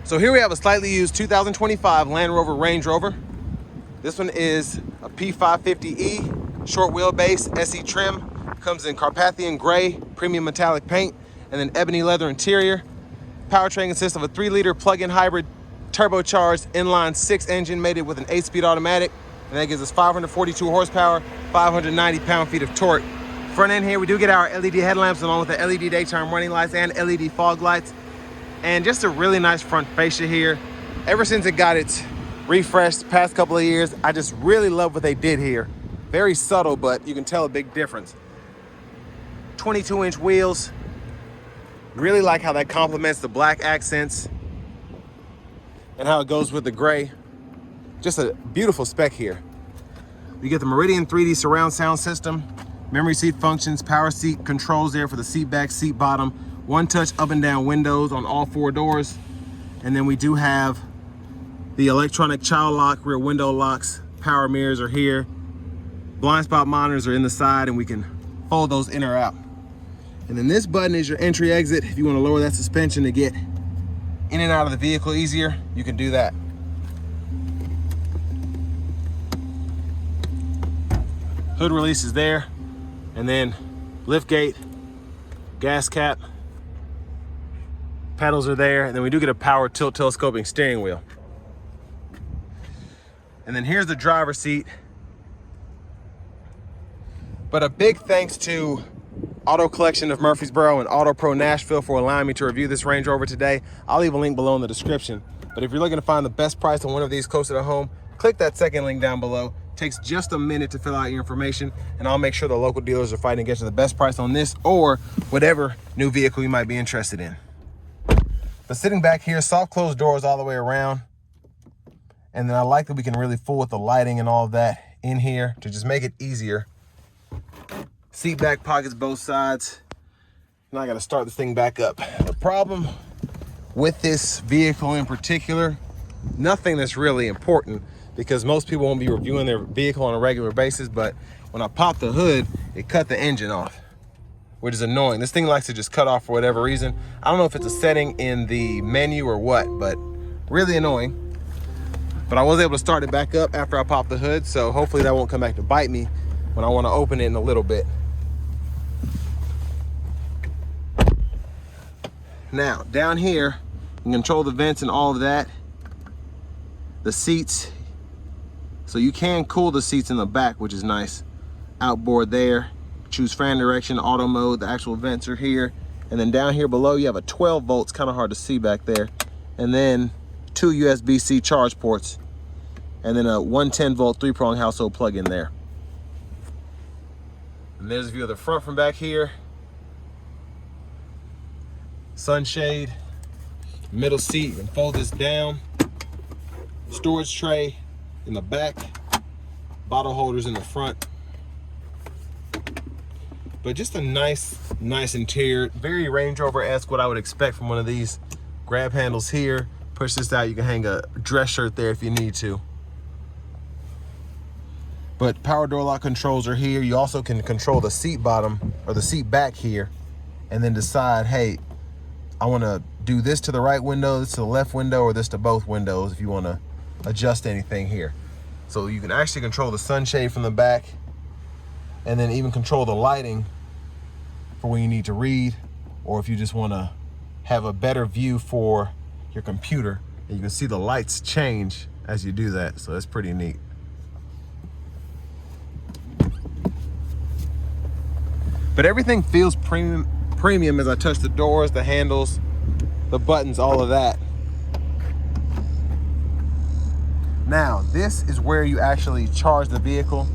So here we have a slightly used 2025 Land Rover Range Rover. This one is a P550e, short wheelbase, SE trim. Comes in Carpathian gray, premium metallic paint, and then ebony leather interior. Powertrain consists of a 3-liter plug-in hybrid, turbocharged inline 6 engine mated with an 8-speed automatic, and that gives us 542 horsepower, 590 pound-feet of torque. Front end here, we do get our LED headlamps along with the LED daytime running lights and LED fog lights. And just a really nice front fascia here. Ever since it got its refreshed the past couple of years, I just really love what they did here. Very subtle, but you can tell a big difference. 22-inch wheels. Really like how that complements the black accents and how it goes with the gray. Just a beautiful spec here. You get the Meridian 3D surround sound system, memory seat functions, power seat controls there for the seat back, seat bottom, one-touch up and down windows on all 4 doors. And then we do have the electronic child lock, rear window locks, power mirrors are here. Blind spot monitors are in the side and we can fold those in or out. And then this button is your entry exit. If you want to lower that suspension to get in and out of the vehicle easier, you can do that. Hood release is there. And then lift gate, gas cap, pedals are there, and then we do get a power tilt telescoping steering wheel. And then here's the driver's seat. But a big thanks to Auto Collection of Murfreesboro and Auto Pro Nashville for allowing me to review this Range Rover today. I'll leave a link below in the description. But if you're looking to find the best price on one of these closer to home, click that second link down below. It takes just a minute to fill out your information, and I'll make sure the local dealers are fighting to get you the best price on this or whatever new vehicle you might be interested in. But sitting back here, soft closed doors all the way around. And then I like that we can really fool with the lighting and all of that in here to just make it easier. Seat back pockets both sides. Now I got to start this thing back up. The problem with this vehicle in particular, nothing that's really important because most people won't be reviewing their vehicle on a regular basis, but when I pop the hood, it cut the engine off, which is annoying. This thing likes to just cut off for whatever reason. I don't know if it's a setting in the menu or what, but really annoying. But I was able to start it back up after I popped the hood, so hopefully that won't come back to bite me when I want to open it in a little bit. Now, down here, you can control the vents and all of that. The seats, so you can cool the seats in the back, which is nice. Outboard there. Choose fan direction, auto mode, the actual vents are here. And then down here below, you have a 12 volts, kind of hard to see back there. And then 2 USB-C charge ports. And then a 110 volt 3-prong household plug in there. And there's a view of the front from back here. Sunshade, middle seat, you can fold this down. Storage tray in the back, bottle holders in the front. But just a nice interior, very Range Rover-esque, what I would expect from one of these. Grab handles here, push this out, you can hang a dress shirt there if you need to. But power door lock controls are here. You also can control the seat bottom or the seat back here and then decide, hey, I want to do this to the right window, this to the left window, or this to both windows if you want to adjust anything here. So you can actually control the sunshade from the back and then even control the lighting for when you need to read or if you just want to have a better view for your computer. And you can see the lights change as you do that, so that's pretty neat. But everything feels premium as I touch the doors, the handles, the buttons, all of that. Now, this is where you actually charge the vehicle.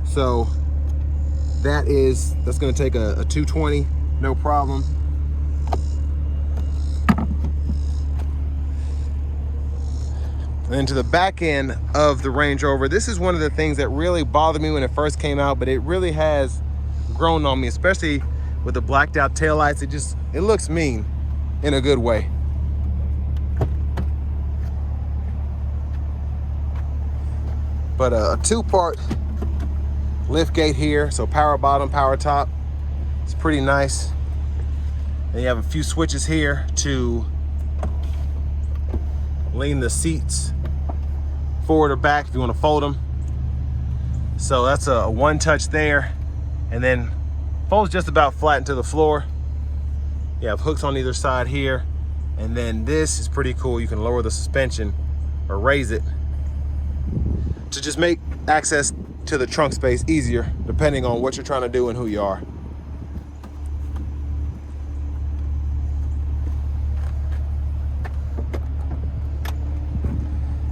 So that's gonna take a 220, no problem. And then to the back end of the Range Rover, this is one of the things that really bothered me when it first came out, but it really has grown on me, especially with the blacked out taillights. It looks mean in a good way. But a 2-part lift gate here, so power bottom, power top. It's pretty nice. And you have a few switches here to lean the seats forward or back if you want to fold them. So that's a one touch there, and then folds just about flat into the floor. You have hooks on either side here, and then this is pretty cool. You can lower the suspension or raise it to just make access to the trunk space easier, depending on what you're trying to do and who you are.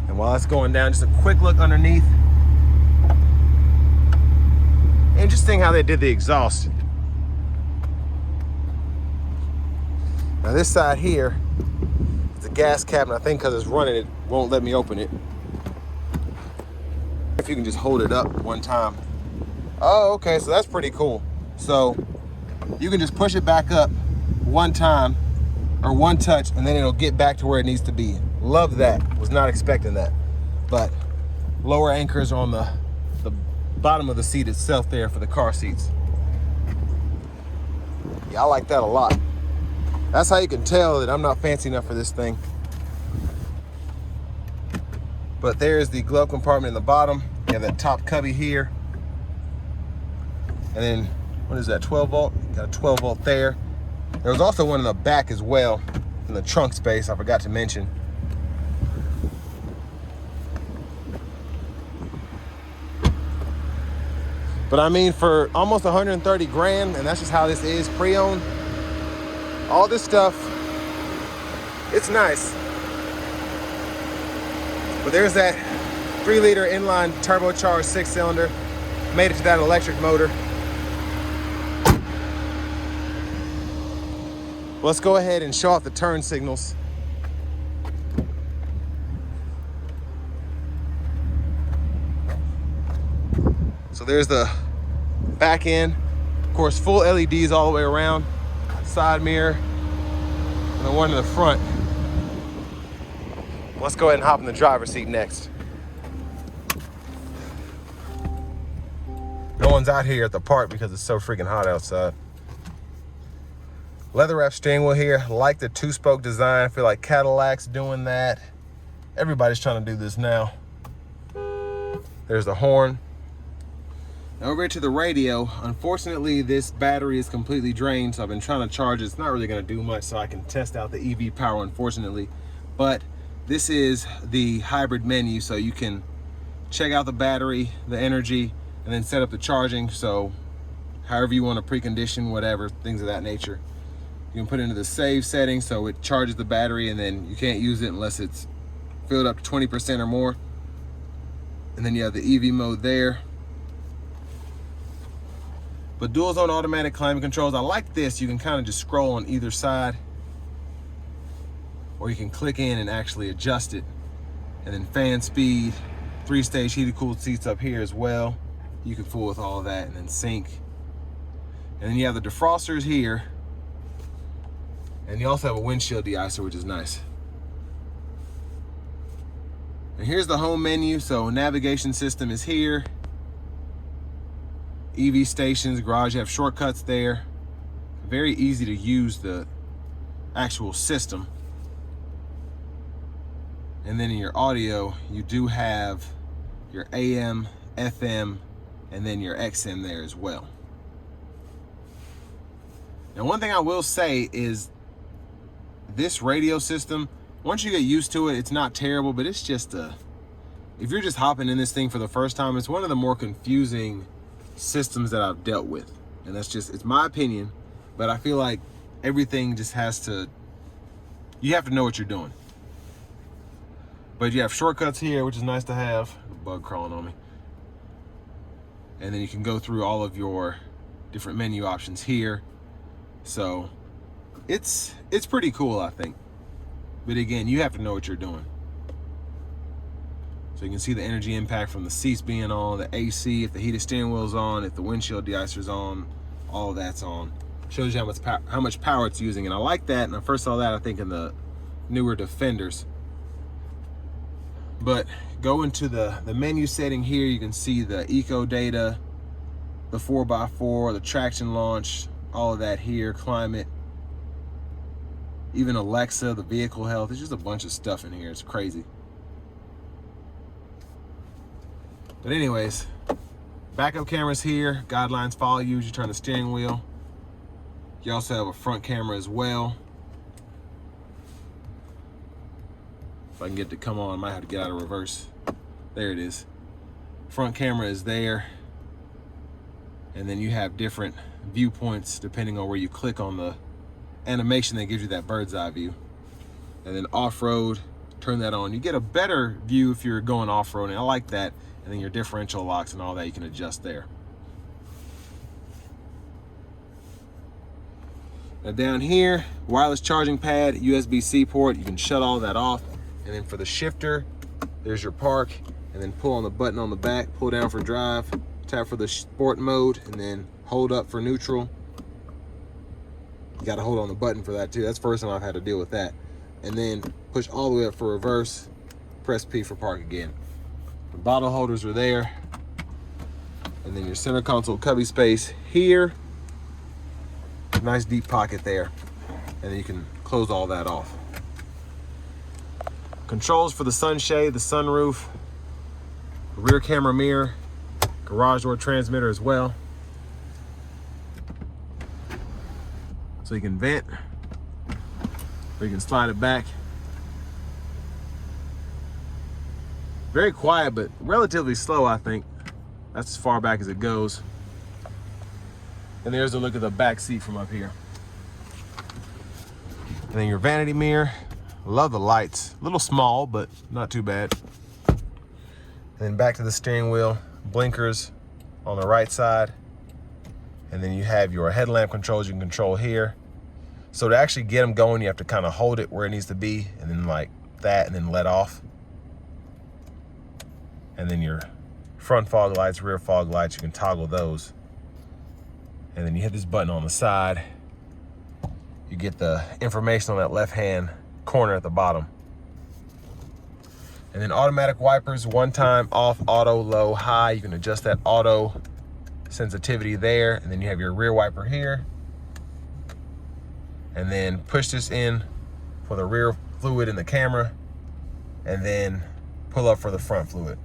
And while that's going down, just a quick look underneath. Interesting how they did the exhaust. Now this side here is the gas cabinet. I think because it's running, it won't let me open it. If you can just hold it up one time. Oh, okay, so that's pretty cool. So you can just push it back up one time or one touch, and then it'll get back to where it needs to be. Love that. Was not expecting that. But lower anchors on the bottom of the seat itself there for the car seats. Yeah, I like that a lot. That's how you can tell that I'm not fancy enough for this thing. But there's the glove compartment in the bottom. You have that top cubby here. And then, what is that, 12 volt? Got a 12 volt there. There was also one in the back as well, in the trunk space, I forgot to mention. But I mean, for almost 130 grand, and that's just how this is pre-owned, all this stuff, it's nice. But there's that 3-liter inline turbocharged 6-cylinder, made it to that electric motor. Let's go ahead and show off the turn signals. So there's the back end. Of course, full LEDs all the way around. Side mirror, and the one in the front. Let's go ahead and hop in the driver's seat next. No one's out here at the park because it's so freaking hot outside. Leather wrap steering wheel here. Like the 2-spoke design. I feel like Cadillac's doing that. Everybody's trying to do this now. There's the horn. Now over to the radio. Unfortunately, this battery is completely drained, so I've been trying to charge it. It's not really going to do much, so I can test out the EV power, unfortunately. But this is the hybrid menu, so you can check out the battery, the energy, and then set up the charging. So however you want to precondition, whatever, things of that nature. You can put it into the save setting, so it charges the battery, and then you can't use it unless it's filled up to 20% or more. And then you have the EV mode there. But dual zone automatic climate controls, I like this. You can kind of just scroll on either side, or you can click in and actually adjust it. And then fan speed, 3-stage heated cooled seats up here as well. You can fool with all of that, and then sync. And then you have the defrosters here. And you also have a windshield deicer, which is nice. And here's the home menu. So navigation system is here. EV stations, garage, you have shortcuts there. Very easy to use the actual system. And then in your audio, you do have your AM, FM, and then your XM there as well. Now, one thing I will say is this radio system, once you get used to it, it's not terrible, but it's just if you're just hopping in this thing for the first time, it's one of the more confusing systems that I've dealt with. And that's just, it's my opinion, but I feel like everything just has to, you have to know what you're doing. But you have shortcuts here, which is nice to have. A bug crawling on me. And then you can go through all of your different menu options here. So it's pretty cool, I think. But again, you have to know what you're doing. So you can see the energy impact from the seats being on, the AC, if the heated steering wheel's on, if the windshield deicer's on, all of that's on. Shows you how much power it's using. And I like that. And I first saw that, I think, in the newer Defenders. But go into the menu setting here, you can see the eco data, the 4x4, the traction launch, all of that here, climate. even Alexa, the vehicle health. There's just a bunch of stuff in here. It's crazy. But anyways, backup cameras here. Guidelines follow you as you turn the steering wheel. You also have a front camera as well. If I can get it to come on, I might have to get out of reverse. There it is. Front camera is there. And then you have different viewpoints depending on where you click on the animation that gives you that bird's eye view. And then off-road, turn that on. You get a better view if you're going off-road, and I like that. And then your differential locks and all that you can adjust there. Now down here, wireless charging pad, USB-C port, you can shut all that off. And then for the shifter, there's your park, and then pull on the button on the back, pull down for drive, tap for the sport mode, and then hold up for neutral. You gotta hold on the button for that too. That's the first time I've had to deal with that. And then push all the way up for reverse, press P for park again. The bottle holders are there. And then your center console cubby space here. Nice deep pocket there. And then you can close all that off. Controls for the sunshade, the sunroof, rear camera mirror, garage door transmitter as well. So you can vent, or you can slide it back. Very quiet, but relatively slow, I think. That's as far back as it goes. And there's a look at the back seat from up here. And then your vanity mirror. Love the lights. A little small, but not too bad. And then back to the steering wheel, blinkers on the right side. And then you have your headlamp controls you can control here. So to actually get them going, you have to kind of hold it where it needs to be, and then like that, and then let off. And then your front fog lights, rear fog lights, you can toggle those. And then you hit this button on the side. You get the information on that left-hand corner at the bottom. And then automatic wipers, one time, off, auto, low, high. You can adjust that auto sensitivity there. And then you have your rear wiper here. And then push this in for the rear fluid in the camera. And then pull up for the front fluid.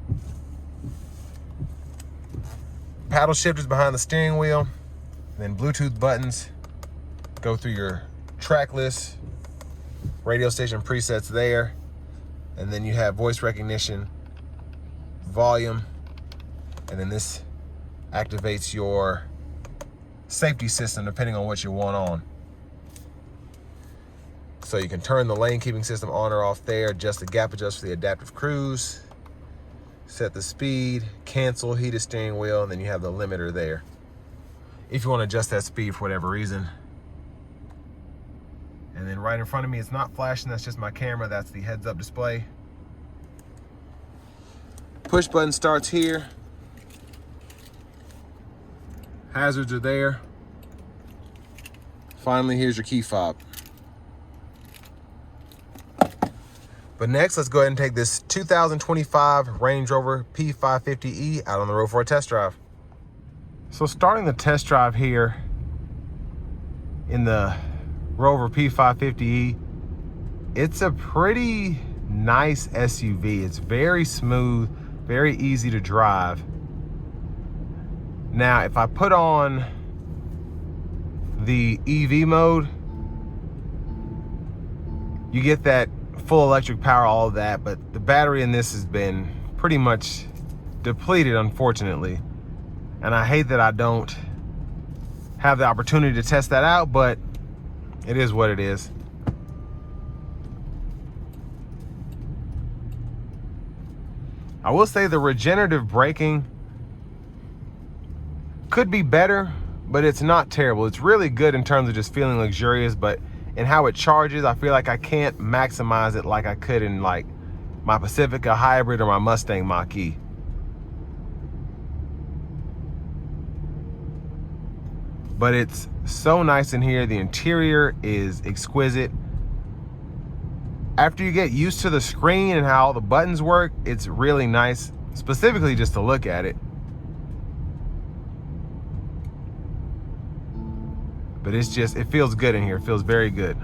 Paddle shifters behind the steering wheel. And then Bluetooth buttons go through your track list, radio station presets there, and then you have voice recognition, volume, and then this activates your safety system depending on what you want on. So you can turn the lane keeping system on or off there, adjust the gap adjust for the adaptive cruise, set the speed, cancel, heated steering wheel, and then you have the limiter there if you want to adjust that speed for whatever reason. And then right in front of me, it's not flashing, that's just my camera. That's the heads up display. Push button starts here. Hazards are there. Finally, here's your key fob. But next, let's go ahead and take this 2025 Range Rover P550e out on the road for a test drive. So starting the test drive here in the Rover P550e, it's a pretty nice SUV. It's very smooth, very easy to drive. Now, if I put on the EV mode, you get that full electric power, all of that, but the battery in this has been pretty much depleted, unfortunately. And I hate that I don't have the opportunity to test that out, but it is what it is. I will say the regenerative braking could be better, but it's not terrible. It's really good in terms of just feeling luxurious, but in how it charges, I feel like I can't maximize it like I could in like my Pacifica Hybrid or my Mustang Mach-E. But it's so nice in here. The interior is exquisite. After you get used to the screen and how all the buttons work, it's really nice, specifically just to look at it. But it's just, it feels good in here. It feels very good.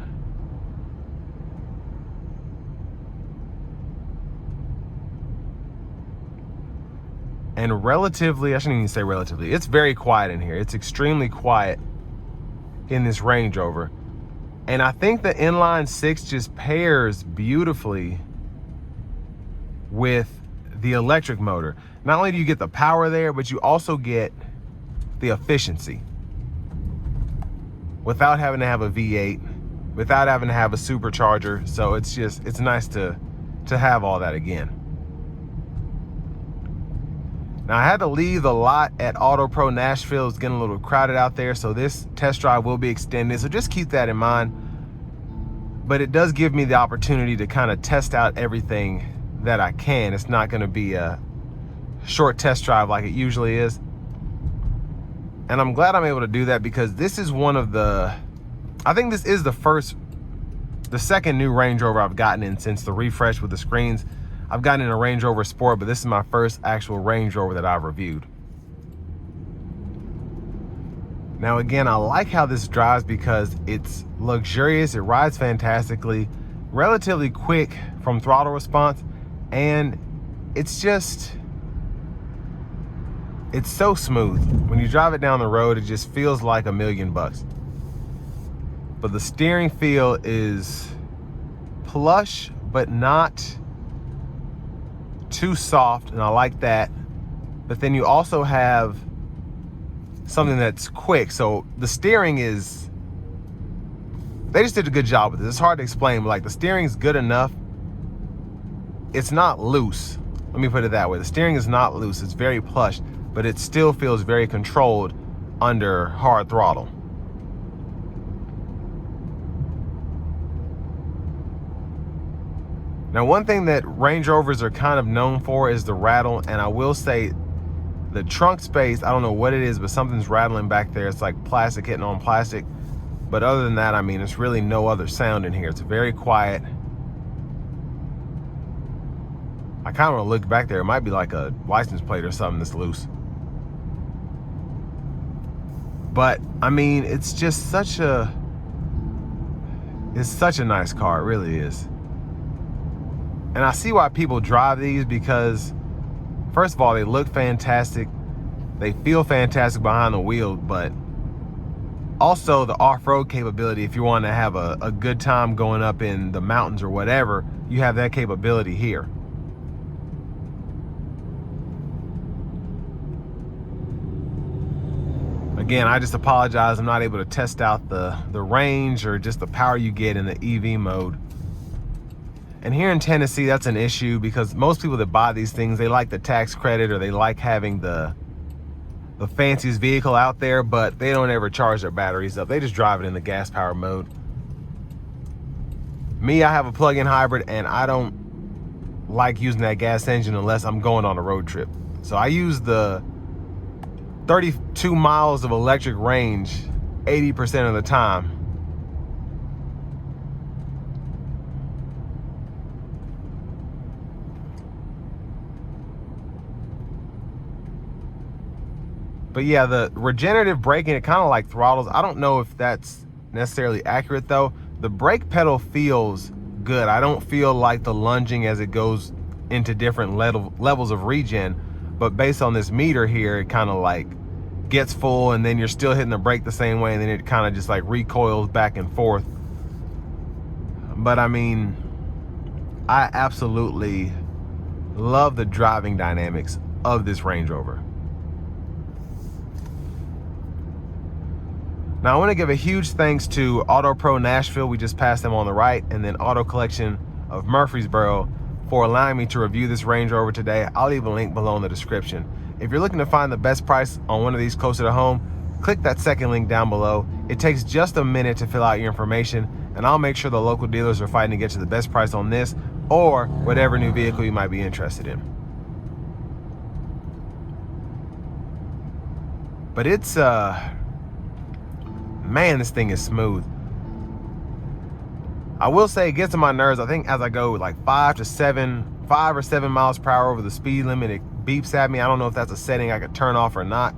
and relatively, I shouldn't even say relatively, it's very quiet in here. It's extremely quiet in this Range Rover. And I think the inline six just pairs beautifully with the electric motor. Not only do you get the power there, but you also get the efficiency without having to have a V8, without having to have a supercharger. So it's nice to have all that again. Now I had to leave the lot at Auto Pro Nashville. It's getting a little crowded out there, so this test drive will be extended. So just keep that in mind. But it does give me the opportunity to kind of test out everything that I can. It's not gonna be a short test drive like it usually is. And I'm glad I'm able to do that because this is one of the, I think this is the second new Range Rover I've gotten in since the refresh with the screens. I've gotten in a Range Rover Sport, but this is my first actual Range Rover that I've reviewed. Now again, I like how this drives because it's luxurious, it rides fantastically, relatively quick from throttle response, and it's so smooth. When you drive it down the road, it just feels like $1,000,000. But the steering feel is plush, but not too soft, and I like that. But then you also have something that's quick. So the steering is, they just did a good job with it. It's hard to explain, but like the steering is good enough. It's not loose. Let me put it that way. The steering is not loose. It's very plush, but it still feels very controlled under hard throttle. Now, one thing that Range Rovers are kind of known for is the rattle, and I will say the trunk space, I don't know what it is, but something's rattling back there. It's like plastic hitting on plastic. But other than that, I mean, it's really no other sound in here. It's very quiet. I kind of want to look back there. It might be like a license plate or something that's loose. But I mean, it's just such a nice car. It really is. And I see why people drive these because, first of all, they look fantastic. They feel fantastic behind the wheel, but also the off-road capability. If you want to have a good time going up in the mountains or whatever, you have that capability here. Again, I just apologize. I'm not able to test out the range or just the power you get in the EV mode. And here in Tennessee, that's an issue because most people that buy these things, they like the tax credit or they like having the fanciest vehicle out there, but they don't ever charge their batteries up. They just drive it in the gas power mode. Me, I have a plug-in hybrid and I don't like using that gas engine unless I'm going on a road trip. So I use the 32 miles of electric range 80% of the time. But yeah, the regenerative braking, it kind of like throttles. I don't know if that's necessarily accurate though. The brake pedal feels good. I don't feel like the lunging as it goes into different levels of regen, but based on this meter here, it kind of like gets full and then you're still hitting the brake the same way and then it kind of just like recoils back and forth. But I mean, I absolutely love the driving dynamics of this Range Rover. Now I want to give a huge thanks to Auto Pro Nashville, we just passed them on the right, and then Auto Collection of Murfreesboro for allowing me to review this Range Rover today. I'll leave a link below in the description. If you're looking to find the best price on one of these closer to home, click that second link down below. It takes just a minute to fill out your information, and I'll make sure the local dealers are fighting to get you the best price on this or whatever new vehicle you might be interested in. But it's man, this thing is smooth. I will say it gets on my nerves. I think as I go like 5 or 7 miles per hour over the speed limit, it beeps at me. I don't know if that's a setting I could turn off or not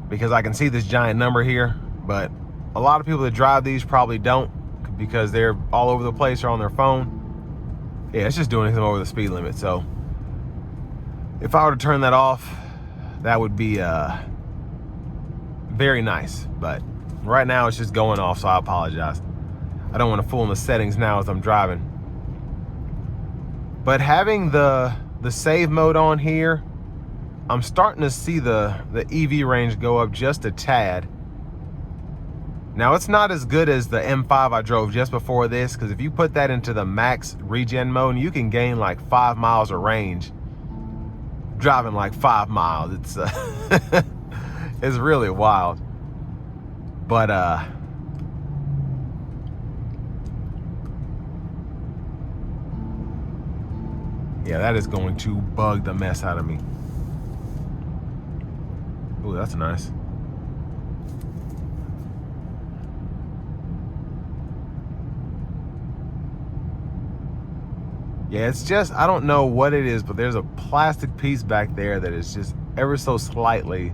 because I can see this giant number here, but a lot of people that drive these probably don't because they're all over the place or on their phone. Yeah, it's just doing anything over the speed limit. So If I were to turn that off, that would be very nice, but right now it's just going off, so I apologize. I don't want to fool in the settings now as I'm driving. But having the save mode on here, I'm starting to see the EV range go up just a tad. Now it's not as good as the M5 I drove just before this, because if you put that into the max regen mode, you can gain like 5 miles of range driving like 5 miles. It's it's really wild. But yeah, that is going to bug the mess out of me. Ooh, that's nice. Yeah, it's just, I don't know what it is, but there's a plastic piece back there that is just ever so slightly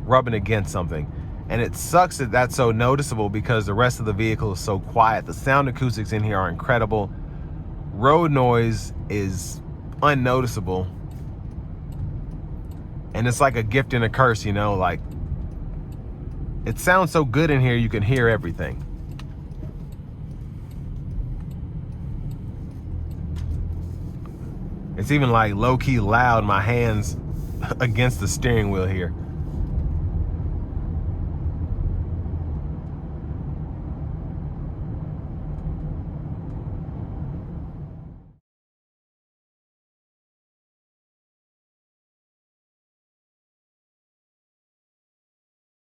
rubbing against something. And it sucks that that's so noticeable because the rest of the vehicle is so quiet. The sound acoustics in here are incredible. Road noise is unnoticeable. And it's like a gift and a curse, you know, like it sounds so good in here you can hear everything. It's even like low-key loud, my hands against the steering wheel here.